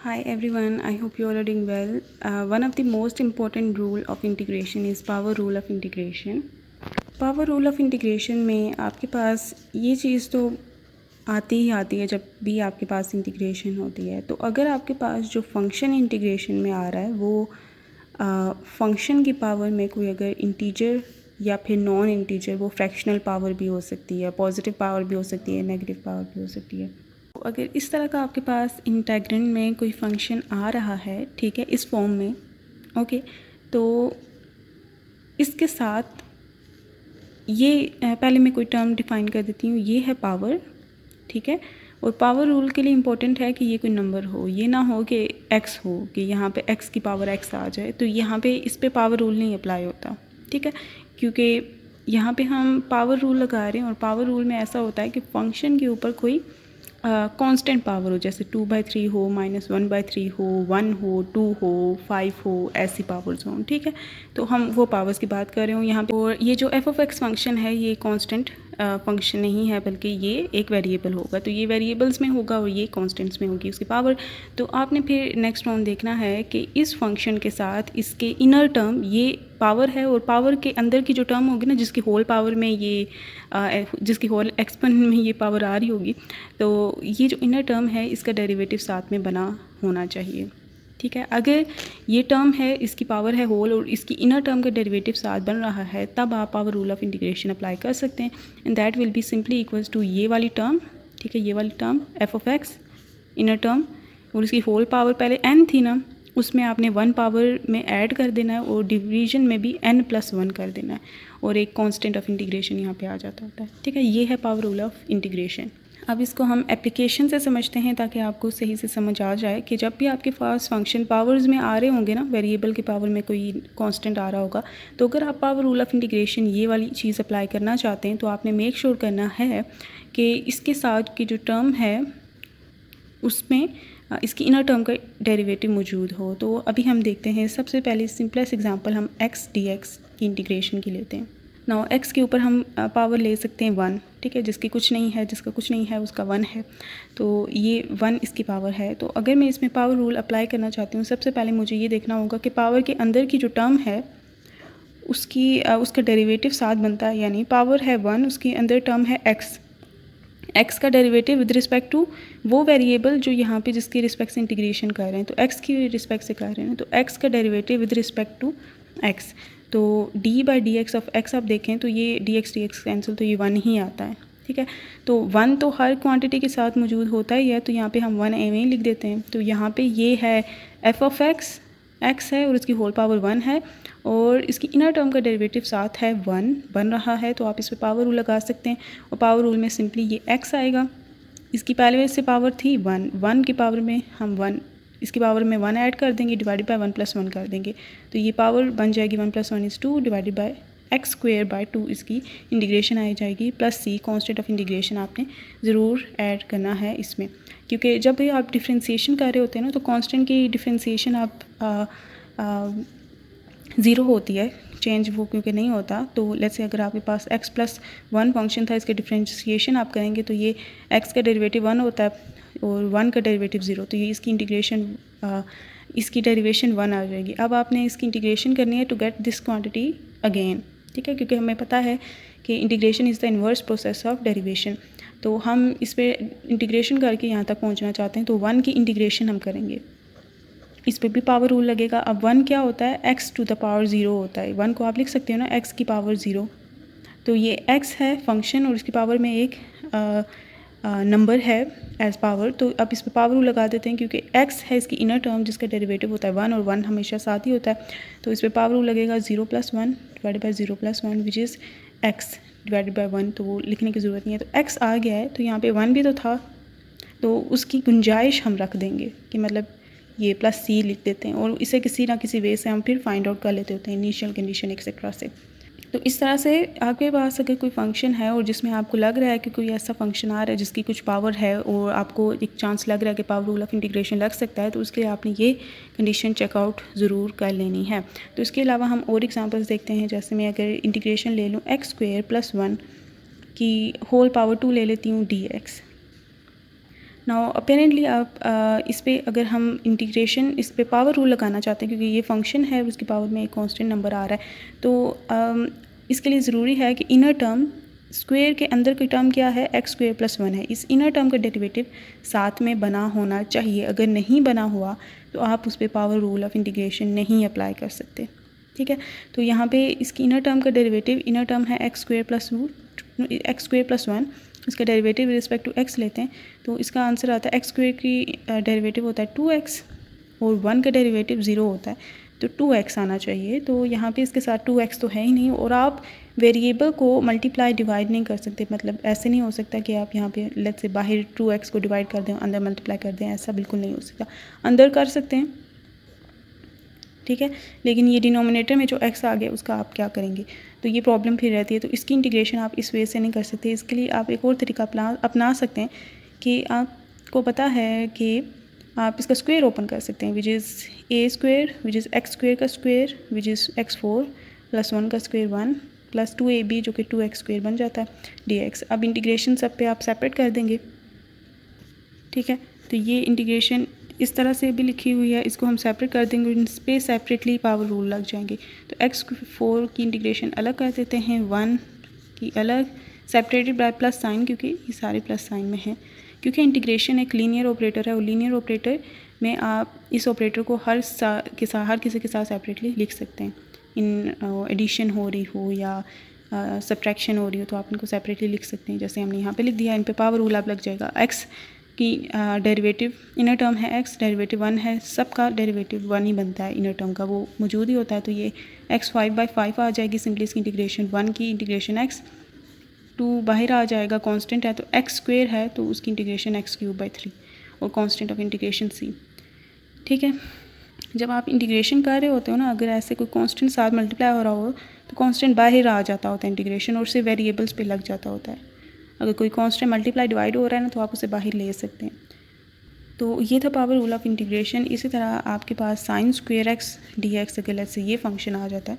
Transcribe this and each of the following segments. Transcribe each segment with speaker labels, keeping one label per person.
Speaker 1: Hi everyone, I hope you all are doing well. One of the most important rule of integration is power rule of integration. Power rule of integration में आपके पास ये चीज़ तो आती ही आती है जब भी आपके पास इंटीग्रेशन होती है। तो अगर आपके पास जो फंक्शन इंटीग्रेशन में आ रहा है वो फंक्शन की पावर में कोई अगर इंटीजर या फिर नॉन इंटीजर, वो फ्रैक्शनल पावर भी हो सकती है, पॉजिटिव पावर भी हो सकती है, नेगेटिव पावर भी हो सकती है। तो अगर इस तरह का आपके पास इंटेग्रेंड में कोई फंक्शन आ रहा है, ठीक है, इस फॉर्म में, ओके, तो इसके साथ ये पहले मैं कोई टर्म डिफ़ाइन कर देती हूँ। ये है पावर, ठीक है, और पावर रूल के लिए इम्पोर्टेंट है कि ये कोई नंबर हो, ये ना हो कि x हो, कि यहाँ पे x की पावर x आ जाए। तो यहाँ पे इस पे पावर रूल नहीं अप्लाई होता, ठीक है, क्योंकि यहाँ पे हम पावर रूल लगा रहे हैं और पावर रूल में ऐसा होता है कि फंक्शन के ऊपर कोई कांस्टेंट पावर हो, जैसे 2/3 हो, -1/3 हो, 1 हो, 2 हो, 5 हो, ऐसी पावर्स हों, ठीक है। तो हम वो पावर्स की बात कर रहे हूँ यहाँ पे। और ये जो f(x) फंक्शन है ये कांस्टेंट फंक्शन नहीं है, बल्कि ये एक वेरिएबल होगा। तो ये वेरिएबल्स में होगा और ये कांस्टेंट्स में होगी उसकी पावर। तो आपने फिर नेक्स्ट राउंड देखना है कि इस फंक्शन के साथ इसके इनर टर्म ये पावर है, और पावर के अंदर की जो टर्म होगी ना, जिसकी होल पावर में ये जिसकी होल एक्सपोनेंट में ये पावर आ रही होगी, तो ये जो इनर टर्म है इसका डेरिवेटिव साथ में बना होना चाहिए, ठीक है। अगर ये टर्म है, इसकी पावर है होल और इसकी इनर टर्म का डेरिवेटिव साथ बन रहा है, तब आप power rule of integration apply कर सकते हैं, and that will be simply equals to ये वाली टर्म, ठीक है, ये वाली टर्म f(x) इनर टर्म, और इसकी होल पावर पहले n थी ना, उसमें आपने 1 पावर में ऐड कर देना है और डिवीजन में भी n+1 कर देना है, और एक कांस्टेंट ऑफ इंटीग्रेशन यहाँ पे आ जाता होता है, ठीक है। ये है पावर रूल ऑफ इंटीग्रेशन। अब इसको हम एप्लीकेशन से समझते हैं ताकि आपको सही से समझ आ जाए कि जब भी आपके पास फंक्शन पावर्स में आ रहे होंगे ना, वेरिएबल की पावर में कोई कांस्टेंट आ रहा होगा, तो अगर आप पावर रूल ऑफ इंटीग्रेशन ये वाली चीज़ अप्लाई करना चाहते हैं तो आपने मेक श्योर करना है कि इसके साथ की जो टर्म है उसमें इसकी इनर टर्म का डेरिवेटिव मौजूद हो। तो अभी हम देखते हैं, सबसे पहले सिंपलेस्ट एग्जांपल हम x dx की इंटीग्रेशन की लेते हैं। नाउ x के ऊपर हम पावर ले सकते हैं 1, ठीक है, जिसकी कुछ नहीं है, जिसका कुछ नहीं है उसका 1 है, तो ये 1 इसकी पावर है। तो अगर मैं इसमें पावर रूल अप्लाई करना चाहती हूँ, सबसे पहले मुझे ये देखना होगा कि पावर के अंदर की जो टर्म है उसका डेरिवेटिव साथ बनता है, यानी पावर है 1, उसके अंदर टर्म है x का डेरिवेटिव विद रिस्पेक्ट टू वो वेरिएबल जो यहाँ पे जिसकी रिस्पेक्ट से इंटीग्रेशन कर रहे हैं, तो x की रिस्पेक्ट से कर रहे हैं, तो x का derivative with respect to x। तो d/dx ऑफ x आप देखें तो ये dx कैंसिल, तो ये 1 ही आता है, ठीक है। तो 1 तो हर क्वांटिटी के साथ मौजूद होता ही है, तो यहाँ पे हम 1 एवं ही लिख देते हैं। तो यहाँ पे ये है f(x) x है और इसकी होल पावर 1 है, और इसकी इनर टर्म का डेरिवेटिव साथ है 1 बन रहा है, तो आप इस पर पावर रूल लगा सकते हैं। और पावर रूल में सिंपली ये x आएगा, इसकी पहले से पावर थी 1 की पावर में हम 1, इसकी पावर में 1 ऐड कर देंगे, डिवाइडेड बाय 1+1 कर देंगे, तो ये पावर बन जाएगी 1+1 = 2 डिवाइडेड बाय x²/2, इसकी इंटीग्रेशन आ जाएगी, plus c constant of integration आपने ज़रूर ऐड करना है इसमें, क्योंकि जब भी आप डिफ्रेंशिएशन कर रहे होते हैं ना, तो कांस्टेंट की डिफ्रेंशिएशन आप 0 होती है, चेंज वो क्योंकि नहीं होता। तो लेट्स से अगर आपके पास x+1 फंक्शन था, इसके डिफ्रेंशिएशन आप करेंगे तो ये x का डेरिवेटिव 1 होता है और 1 का डेरिवेटिव 0, तो ये इसकी इंटीग्रेशन इसकी डेरिवेशन 1 आ जाएगी। अब आपने इसकी इंटीग्रेशन करनी है to get this quantity again, ठीक है, क्योंकि हमें पता है कि integration is the inverse process of derivation. तो हम इस पर इंटीग्रेशन करके यहाँ तक पहुँचना चाहते हैं, तो 1 की इंटीग्रेशन हम करेंगे, इस पर भी पावर रूल लगेगा। अब 1 क्या होता है, x⁴ 0 होता है, 1 को आप लिख सकते हो ना x की पावर 0, तो ये x है फंक्शन और इसकी पावर में एक नंबर है एज पावर, तो अब इस पर पावर रूल लगा देते हैं, क्योंकि x है इसकी इनर टर्म जिसका डेरिवेटिव होता है 1, और 1 हमेशा साथ ही होता है, तो इस पर पावर रूल लगेगा 0+1 divided by 0+1 which is x divided by 1, तो वो लिखने की ज़रूरत नहीं है। तो x आ गया है, तो यहाँ पे 1 भी तो था, तो उसकी गुंजाइश हम रख देंगे कि मतलब ये +c लिख देते हैं, और इसे किसी ना किसी वे से हम फिर फाइंड आउट कर लेते होते हैं, इनिशियल कंडीशन एक्सेट्रा से। तो इस तरह से आपके पास अगर कोई फंक्शन है और जिसमें आपको लग रहा है कि कोई ऐसा फंक्शन आ रहा है जिसकी कुछ पावर है और आपको एक चांस लग रहा है कि पावर रूल ऑफ इंटीग्रेशन लग सकता है, तो उसके लिए आपने ये कंडीशन चेकआउट ज़रूर कर लेनी है। तो इसके अलावा हम और एग्जांपल्स देखते हैं, जैसे मैं अगर इंटीग्रेशन ले लूँ x² + 1 की होल पावर 2 ले लेती हूँ dx। नाउ अपेरेंटली आप इस पे अगर हम इंटीग्रेशन इस पे पावर रूल लगाना चाहते हैं, क्योंकि ये फंक्शन है उसकी पावर में एक कांस्टेंट नंबर आ रहा है, तो इसके लिए ज़रूरी है कि इनर टर्म स्क्वायर के अंदर की टर्म क्या है, एक्स स्क्वायर प्लस 1 है। इस इनर टर्म का डेरिवेटिव साथ में बना होना चाहिए। अगर नहीं बना हुआ तो आप उस पर पावर रूल ऑफ इंटीग्रेशन नहीं अप्लाई कर सकते। ठीक है, तो यहाँ पे इसकी इनर टर्म का डेरिवेटिव, इनर टर्म है एक्स स्क्वायर प्लस 1, इसका derivative with respect to x लेते हैं तो इसका आंसर आता है एक्स स्क्वायर की डेरिवेटिव होता है 2x और 1 का डेरिवेटिव 0 होता है, तो 2x आना चाहिए। तो यहाँ पे इसके साथ 2x तो है ही नहीं, और आप वेरिएबल को मल्टीप्लाई डिवाइड नहीं कर सकते। मतलब ऐसे नहीं हो सकता कि आप यहाँ पे लेट्स से बाहर 2x को डिवाइड कर दें, अंदर मल्टीप्लाई कर दें, ऐसा बिल्कुल नहीं हो सकता। अंदर कर सकते हैं, ठीक है, लेकिन ये डिनोमिनेटर में जो x आ गया उसका आप क्या करेंगे, तो ये प्रॉब्लम फिर रहती है। तो इसकी इंटीग्रेशन आप इस वे से नहीं कर सकते। इसके लिए आप एक और तरीका अपना सकते हैं कि आपको पता है कि आप इसका स्क्वायर ओपन कर सकते हैं, which is a square which is x square का square which is x4 plus 1 का स्क्वायर 1 प्लस 2ab जो कि 2x स्क्वायर बन जाता है dx। अब इंटीग्रेशन सब पे आप सेपरेट कर देंगे, ठीक है, तो ये इंटीग्रेशन इस तरह से भी लिखी हुई है, इसको हम सेपरेट कर देंगे, इन पे सेपरेटली पावर रूल लग जाएंगे। तो x4 की इंटीग्रेशन अलग कर देते हैं, 1 की अलग, सेपरेटेड बाय प्लस साइन, क्योंकि ये सारे प्लस साइन में हैं, क्योंकि इंटीग्रेशन एक लीनियर ऑपरेटर है और लीनियर ऑपरेटर में आप इस ऑपरेटर को हर किसी के साथ सेपरेटली लिख सकते हैं। इन एडिशन हो रही हो या सब्ट्रैक्शन हो रही हो तो आप इनको सेपरेटली लिख सकते हैं, जैसे हमने यहाँ पे लिख दिया। इन पे पावर रूल अब लग जाएगा। x की डेरिवेटिव इनर टर्म है x, डेरिवेटिव 1 है, सबका डेरिवेटिव 1 ही बनता है, इनर टर्म का वो मौजूद ही होता है, तो ये x 5/5 आ जाएगी सिंपली इसकी इंटीग्रेशन। 1 की इंटीग्रेशन x, 2 बाहर आ जाएगा, कांस्टेंट है तो x स्क्वायर है तो उसकी इंटीग्रेशन x³ 3 और कांस्टेंट ऑफ इंटीग्रेशन c। ठीक है, जब आप इंटीग्रेशन कर रहे होते हो ना, अगर ऐसे कोई कांस्टेंट साथ मल्टीप्लाई हो रहा हो तो कांस्टेंट बाहर आ जाता होता है इंटीग्रेशन और उससे वेरिएबल्स पे लग जाता होता है। अगर कोई कांस्टेंट मल्टीप्लाई डिवाइड हो रहा है ना तो आप उसे बाहर ले सकते हैं। तो ये था पावर रूल ऑफ इंटीग्रेशन। इसी तरह आपके पास साइन स्क्वायर एक्स dx अगर लेट्स से ये फंक्शन आ जाता है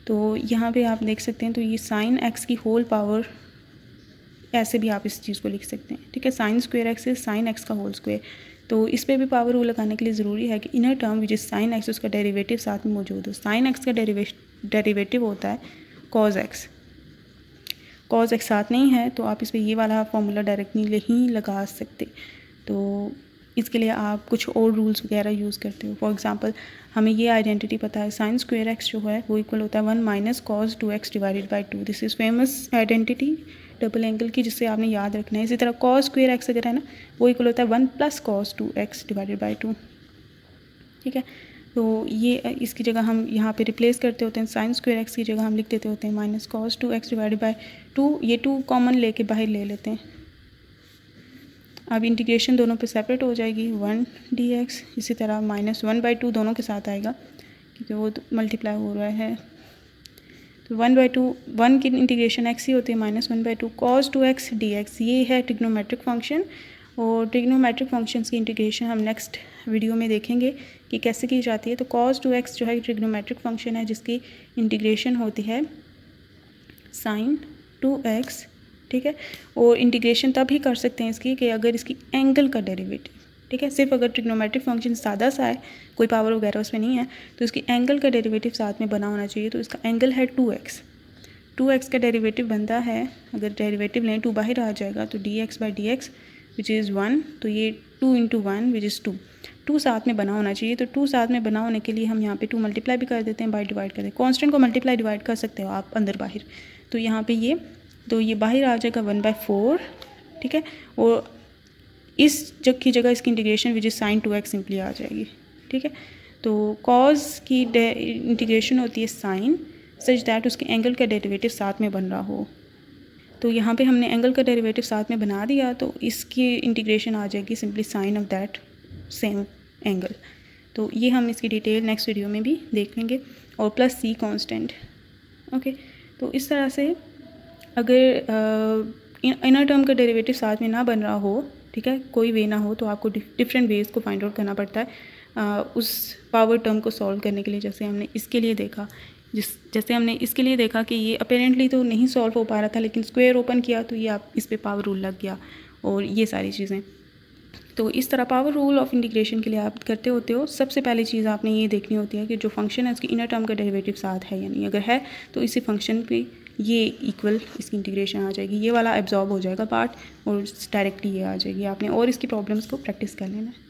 Speaker 1: तो यहाँ पे आप देख सकते हैं, तो ये साइन एक्स की होल पावर, ऐसे भी आप इस चीज़ को लिख सकते हैं। ठीक है, sine square x is sine x का होल स्क्वायर। तो इस पर भी पावर रूल लगाने के लिए ज़रूरी है कि inner term which is sine x उसका डेरिवेटिव साथ में मौजूद हो। साइन एक्स का डेरिवेटिव होता है कॉज एक्स, कॉज एक्स साथ नहीं है तो आप इस पर ये वाला फॉर्मूला डायरेक्टली नहीं लगा सकते। तो इसके लिए आप कुछ और रूल्स वगैरह यूज़ करते हो। फॉर एग्जांपल हमें ये आइडेंटिटी पता है, साइन स्क्वायर एक्स जो है वो इक्वल होता है 1 minus cos 2x divided by 2। This is famous identity double angle की, जिससे आपने याद रखना है। इसी तरह कॉज स्क्वायर एक्स अगर है ना वो इक्वल होता है 1 plus cos 2x divided by 2। ठीक है, तो ये इसकी जगह हम यहाँ पे रिप्लेस करते होते हैं, साइन स्क्वायर एक्स की जगह हम लिख देते होते हैं minus cos 2x divided by 2। ये 2 कॉमन लेके बाहर ले लेते हैं। अब इंटीग्रेशन दोनों पे सेपरेट हो जाएगी, 1 dx, इसी तरह माइनस 1/2 दोनों के साथ आएगा क्योंकि वो मल्टीप्लाई हो रहा है। तो 1/2, 1 की इंटीग्रेशन x ही होती है, माइनस 1/2 cos 2x dx। ये है ट्रिग्नोमेट्रिक फंक्शन, और ट्रिग्नोमेट्रिक फंक्शंस की इंटीग्रेशन हम नेक्स्ट वीडियो में देखेंगे कि कैसे की जाती है। तो cos 2x जो है ट्रिग्नोमेट्रिक फंक्शन है जिसकी इंटीग्रेशन होती है साइन 2x। ठीक है, और इंटीग्रेशन तब ही कर सकते हैं इसकी कि अगर इसकी एंगल का डेरिवेटिव, ठीक है, सिर्फ अगर ट्रिग्नोमेट्रिक फंक्शन सादा सा है, कोई पावर वगैरह उसमें नहीं है, तो इसकी एंगल का डेरिवेटिव साथ में बना होना चाहिए। तो इसका एंगल है 2x का डेरिवेटिव बनता है, अगर डेरिवेटिव लें 2 बाहर आ जाएगा तो dx/dx विच इज़ 1, तो ये 2 × 1 विच इज़ 2 साथ में बना होना चाहिए। तो 2 साथ में बना होने के लिए हम यहाँ पे 2 मल्टीप्लाई भी कर देते हैं, बाय डिवाइड कर देते हैं। कॉन्स्टेंट को मल्टीप्लाई डिवाइड कर सकते हो आप अंदर बाहर, तो यहाँ पे ये बाहर आ जाएगा 1/4। ठीक है, और इस जग की जगह इसकी integration which is sine 2x simply आ जाएगी। ठीक है, तो कॉज की इंटीग्रेशन होती है साइन सच दैट उसके एंगल का डेरिवेटिव साथ में बन रहा हो। तो यहाँ पे हमने एंगल का डेरिवेटिव साथ में बना दिया, तो इसकी इंटीग्रेशन आ जाएगी simply sine of that same angle. तो ये हम इसकी डिटेल नेक्स्ट वीडियो में भी देख लेंगे, और प्लस c कांस्टेंट। ओके, तो इस तरह से अगर इनर टर्म का डेरिवेटिव साथ में ना बन रहा हो, ठीक है, कोई वे ना हो, तो आपको डिफरेंट वेज़ को फाइंड आउट करना पड़ता है उस पावर टर्म को सॉल्व करने के लिए। जैसे हमने इसके लिए देखा कि ये अपेरेंटली तो नहीं सॉल्व हो पा रहा था, लेकिन स्क्वायर ओपन किया तो ये आप इस पे पावर रूल लग गया, और ये सारी चीज़ें। तो इस तरह पावर रूल ऑफ इंटीग्रेशन के लिए आप करते होते हो, सबसे पहली चीज़ आपने ये देखनी होती है कि जो फंक्शन है उसकी इनर टर्म का डेरिवेटिव साथ है या नहीं। अगर है तो इसी फंक्शन पे ये इक्वल इसकी इंटीग्रेशन आ जाएगी, ये वाला एब्जॉर्ब हो जाएगा पार्ट और डायरेक्टली ये आ जाएगी आपने, और इसकी प्रॉब्लम्स को प्रैक्टिस कर लेना है।